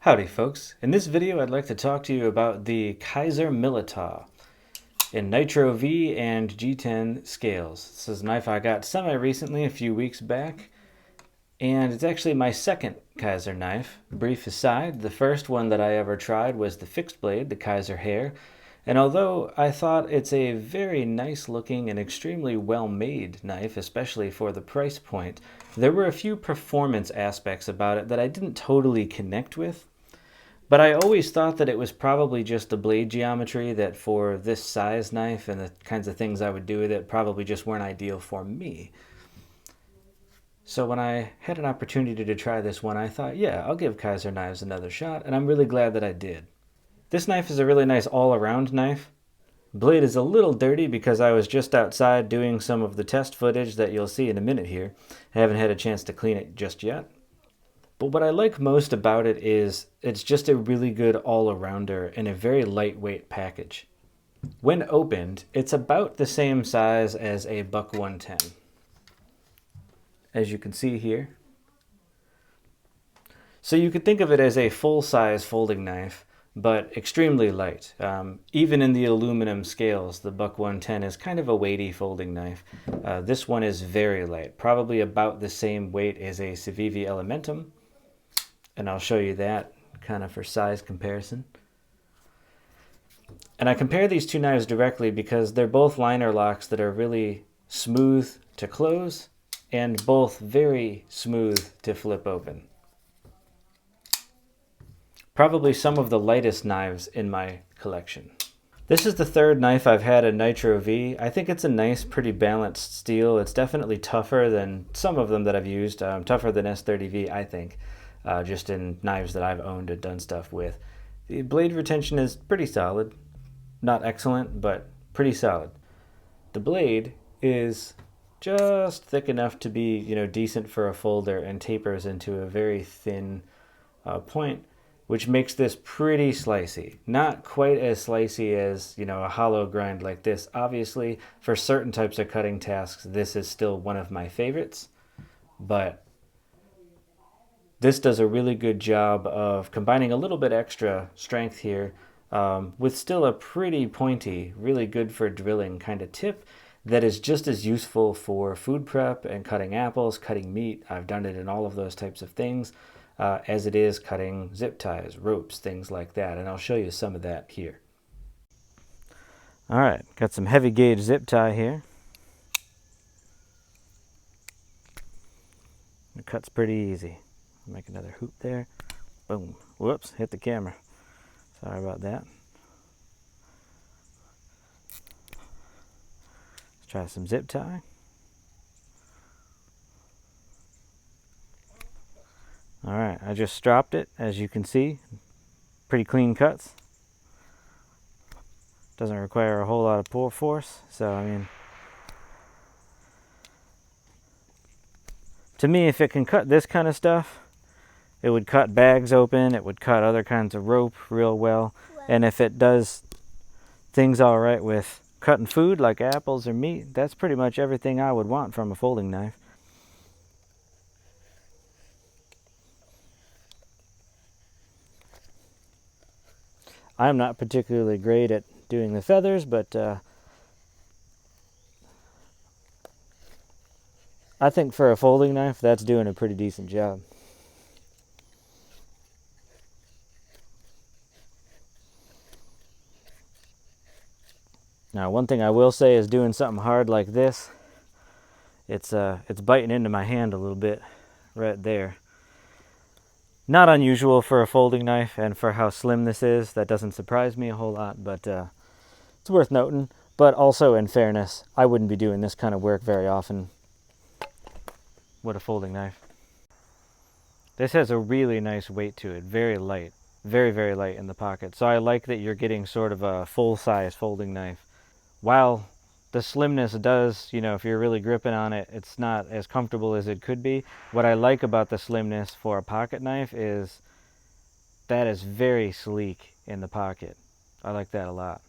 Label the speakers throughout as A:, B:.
A: Howdy folks, in this video I'd like to talk to you about the Kizer Militar in Nitro-V and G10 scales. This is a knife I got semi-recently, a few weeks back, and it's actually my second Kizer knife. Brief aside, the first one that I ever tried was the fixed blade, the Kizer Hair, and although I thought it's a very nice looking and extremely well made knife, especially for the price point, there were a few performance aspects about it that I didn't totally connect with. But I always thought that it was probably just the blade geometry that for this size knife and the kinds of things I would do with it probably just weren't ideal for me. So when I had an opportunity to try this one, I thought, yeah, I'll give Kizer knives another shot, and I'm really glad that I did. This knife is a really nice all-around knife. Blade is a little dirty because I was just outside doing some of the test footage that you'll see in a minute here. I haven't had a chance to clean it just yet. But what I like most about it is it's just a really good all-arounder in a very lightweight package. When opened, it's about the same size as a Buck 110. As you can see here. So you could think of it as a full-size folding knife, but extremely light. Even in the aluminum scales, the Buck 110 is kind of a weighty folding knife. This one is very light, probably about the same weight as a Civivi Elementum. And I'll show you that kind of for size comparison. And I compare these two knives directly because they're both liner locks that are really smooth to close and both very smooth to flip open. Probably some of the lightest knives in my collection. This is the third knife I've had in Nitro-V. I think it's a nice, pretty balanced steel. It's definitely tougher than some of them that I've used, tougher than S30V, I think. Just in knives that I've owned and done stuff with. The blade retention is pretty solid. Not excellent, but pretty solid. The blade is just thick enough to be, decent for a folder and tapers into a very thin point, which makes this pretty slicey. Not quite as slicey as, a hollow grind like this. Obviously, for certain types of cutting tasks, this is still one of my favorites, but this does a really good job of combining a little bit extra strength here with still a pretty pointy, really good for drilling kind of tip that is just as useful for food prep and cutting apples, cutting meat. I've done it in all of those types of things as it is cutting zip ties, ropes, things like that. And I'll show you some of that here. All right, got some heavy gauge zip tie here. It cuts pretty easy. Make another hoop there. Boom. Whoops, hit the camera. Sorry about that. Let's try some zip tie. Alright, I just stropped it, as you can see. Pretty clean cuts. Doesn't require a whole lot of pull force, so to me, if it can cut this kind of stuff, it would cut bags open, it would cut other kinds of rope real well. And if it does things all right with cutting food like apples or meat, that's pretty much everything I would want from a folding knife. I'm not particularly great at doing the feathers, but I think for a folding knife, that's doing a pretty decent job. Now, one thing I will say is doing something hard like this, it's biting into my hand a little bit right there. Not unusual for a folding knife, and for how slim this is, that doesn't surprise me a whole lot, but it's worth noting. But also, in fairness, I wouldn't be doing this kind of work very often with a folding knife. This has a really nice weight to it, very light, very, very light in the pocket. So I like that you're getting sort of a full-size folding knife. While the slimness does, if you're really gripping on it, it's not as comfortable as it could be. What I like about the slimness for a pocket knife is that is very sleek in the pocket. I like that a lot.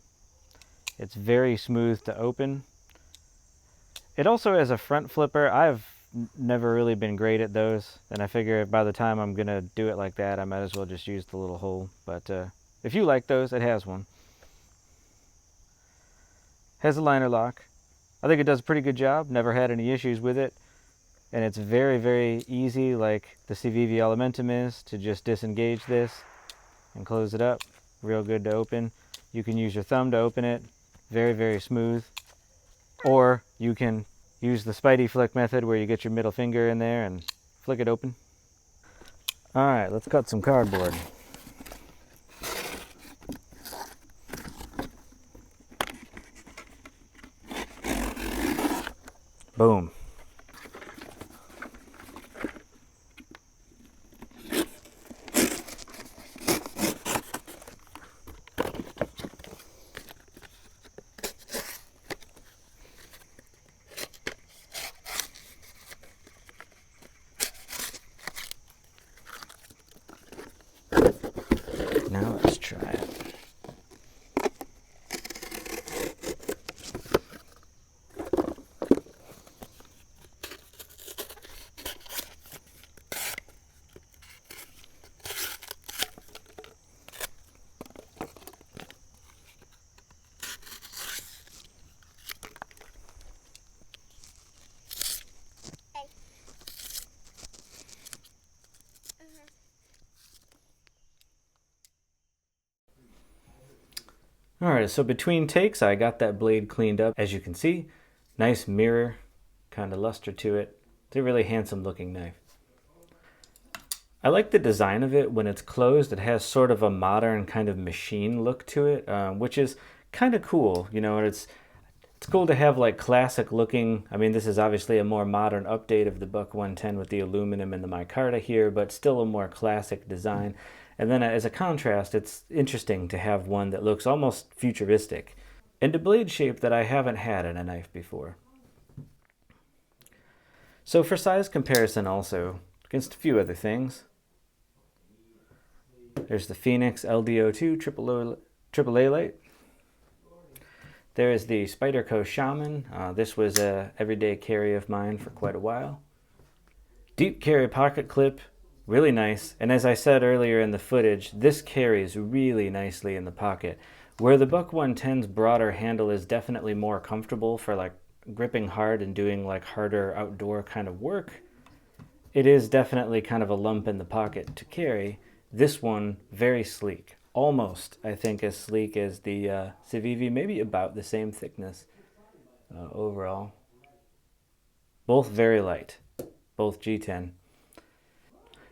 A: It's very smooth to open. It also has a front flipper. I've never really been great at those, and I figure by the time I'm gonna do it like that, I might as well just use the little hole. But if you like those, it has one. Has a liner lock. I think it does a pretty good job. Never had any issues with it. And it's very, very easy, like the CVV Elementum is, to just disengage this and close it up. Real good to open. You can use your thumb to open it. Very, very smooth. Or you can use the Spidey flick method where you get your middle finger in there and flick it open. All right, let's cut some cardboard. Boom. Now let's try it. Alright, so between takes I got that blade cleaned up. As you can see, nice mirror, kind of luster to it. It's a really handsome looking knife. I like the design of it when it's closed. It has sort of a modern kind of machine look to it, which is kind of cool. You know, it's cool to have like classic looking. I mean, this is obviously a more modern update of the Buck 110 with the aluminum and the micarta here, but still a more classic design. And then as a contrast, it's interesting to have one that looks almost futuristic and a blade shape that I haven't had in a knife before. So for size comparison also, against a few other things, there's the Phoenix LDO2 AAA light. There is the Spyderco Shaman. This was a everyday carry of mine for quite a while. Deep carry pocket clip, really nice. And as I said earlier in the footage, this carries really nicely in the pocket. Where the Buck 110's broader handle is definitely more comfortable for like gripping hard and doing like harder outdoor kind of work, it is definitely kind of a lump in the pocket to carry. This one, very sleek. Almost, I think, as sleek as the Civivi, maybe about the same thickness overall. Both very light, both G10.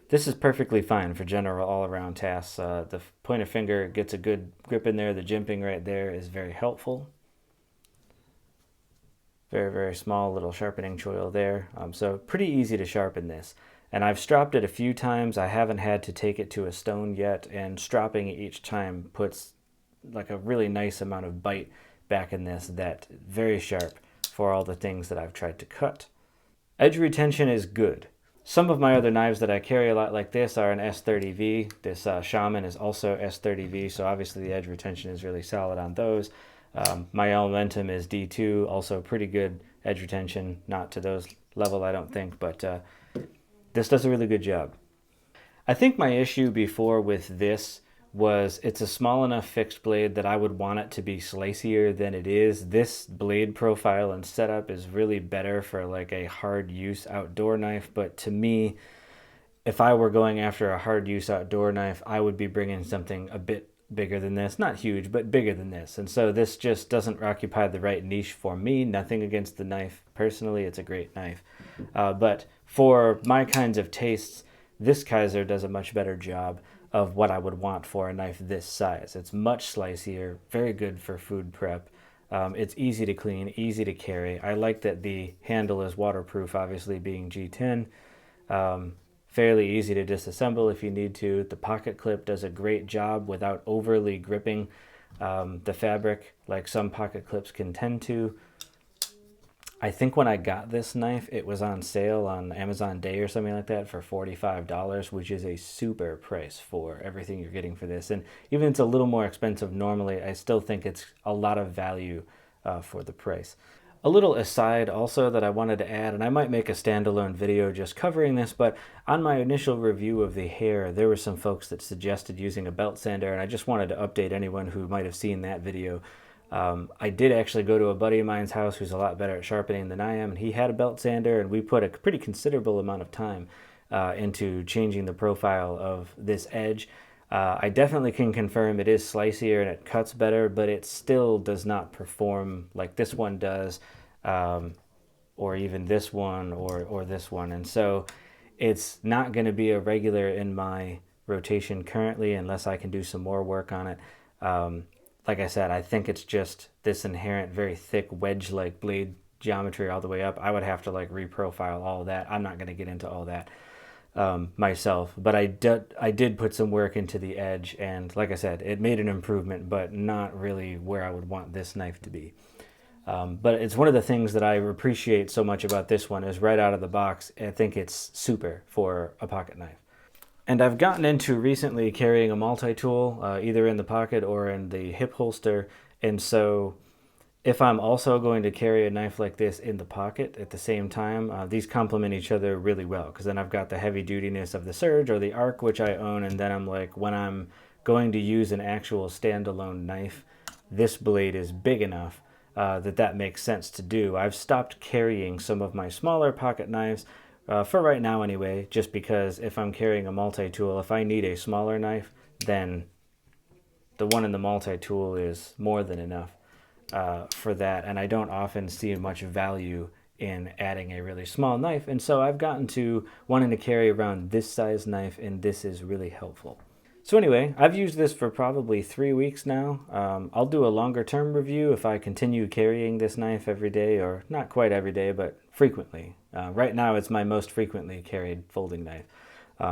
A: This is perfectly fine for general all-around tasks. The pointer finger gets a good grip in there. The jimping right there is very helpful. Very, very small little sharpening choil there. So pretty easy to sharpen this. And I've stropped it a few times. I haven't had to take it to a stone yet, and stropping it each time puts like a really nice amount of bite back in this that very sharp for all the things that I've tried to cut. Edge retention is good. Some of my other knives that I carry a lot like this are an S30V. This Shaman is also S30V, so obviously the edge retention is really solid on those. My Elementum is D2, also pretty good edge retention. Not to those level, I don't think, but this does a really good job. I think my issue before with this was it's a small enough fixed blade that I would want it to be slicier than it is. This blade profile and setup is really better for like a hard use outdoor knife, but to me, if I were going after a hard use outdoor knife, I would be bringing something a bit bigger than this. Not huge, but bigger than this. And so this just doesn't occupy the right niche for me. Nothing against the knife. Personally, it's a great knife. But for my kinds of tastes, this Kizer does a much better job of what I would want for a knife this size. It's much slicier, very good for food prep. It's easy to clean, easy to carry. I like that the handle is waterproof, obviously being G10. Fairly easy to disassemble if you need to. The pocket clip does a great job without overly gripping the fabric like some pocket clips can tend to. I think when I got this knife, it was on sale on Amazon Day or something like that for $45, which is a super price for everything you're getting for this. And even if it's a little more expensive normally, I still think it's a lot of value for the price. A little aside also that I wanted to add, and I might make a standalone video just covering this, but on my initial review of the hair, there were some folks that suggested using a belt sander, and I just wanted to update anyone who might have seen that video. I did actually go to a buddy of mine's house who's a lot better at sharpening than I am, and he had a belt sander, and we put a pretty considerable amount of time into changing the profile of this edge. I definitely can confirm it is slicier and it cuts better, but it still does not perform like this one does, or even this one or this one. And so it's not going to be a regular in my rotation currently unless I can do some more work on it. Like I said, I think it's just this inherent very thick wedge-like blade geometry all the way up. I would have to like reprofile all of that. I'm not going to get into all that myself, but I did put some work into the edge, and like I said, it made an improvement, but not really where I would want this knife to be. But it's one of the things that I appreciate so much about this one is right out of the box, I think it's super for a pocket knife. And I've gotten into recently carrying a multi-tool, either in the pocket or in the hip holster, and so if I'm also going to carry a knife like this in the pocket at the same time, these complement each other really well, because then I've got the heavy dutiness of the Surge or the Arc, which I own, and then I'm like, when I'm going to use an actual standalone knife, this blade is big enough that makes sense to do. I've stopped carrying some of my smaller pocket knives, for right now anyway, just because if I'm carrying a multi-tool, if I need a smaller knife, then the one in the multi-tool is more than enough for that, and I don't often see much value in adding a really small knife, and so I've gotten to wanting to carry around this size knife, and this is really helpful. So anyway, I've used this for probably 3 weeks now. I'll do a longer term review if I continue carrying this knife every day, or not quite every day, but frequently. Right now it's my most frequently carried folding knife.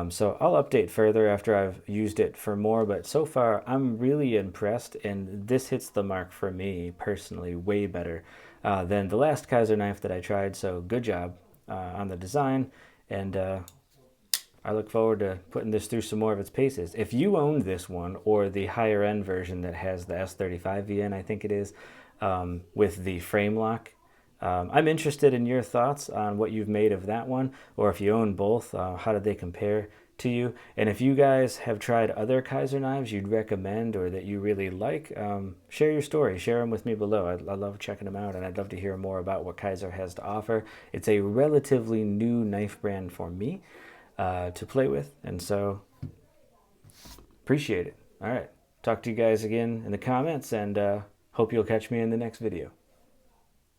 A: So I'll update further after I've used it for more, but so far I'm really impressed, and this hits the mark for me personally way better than the last Kizer knife that I tried, so good job on the design, and I look forward to putting this through some more of its paces. If you own this one, or the higher end version that has the S35VN, I think it is, with the frame lock, I'm interested in your thoughts on what you've made of that one, or if you own both, how did they compare to you? And if you guys have tried other Kizer knives you'd recommend or that you really like, share your story. Share them with me below. I love checking them out, and I'd love to hear more about what Kizer has to offer. It's a relatively new knife brand for me to play with, and so appreciate it. All right, talk to you guys again in the comments, and hope you'll catch me in the next video.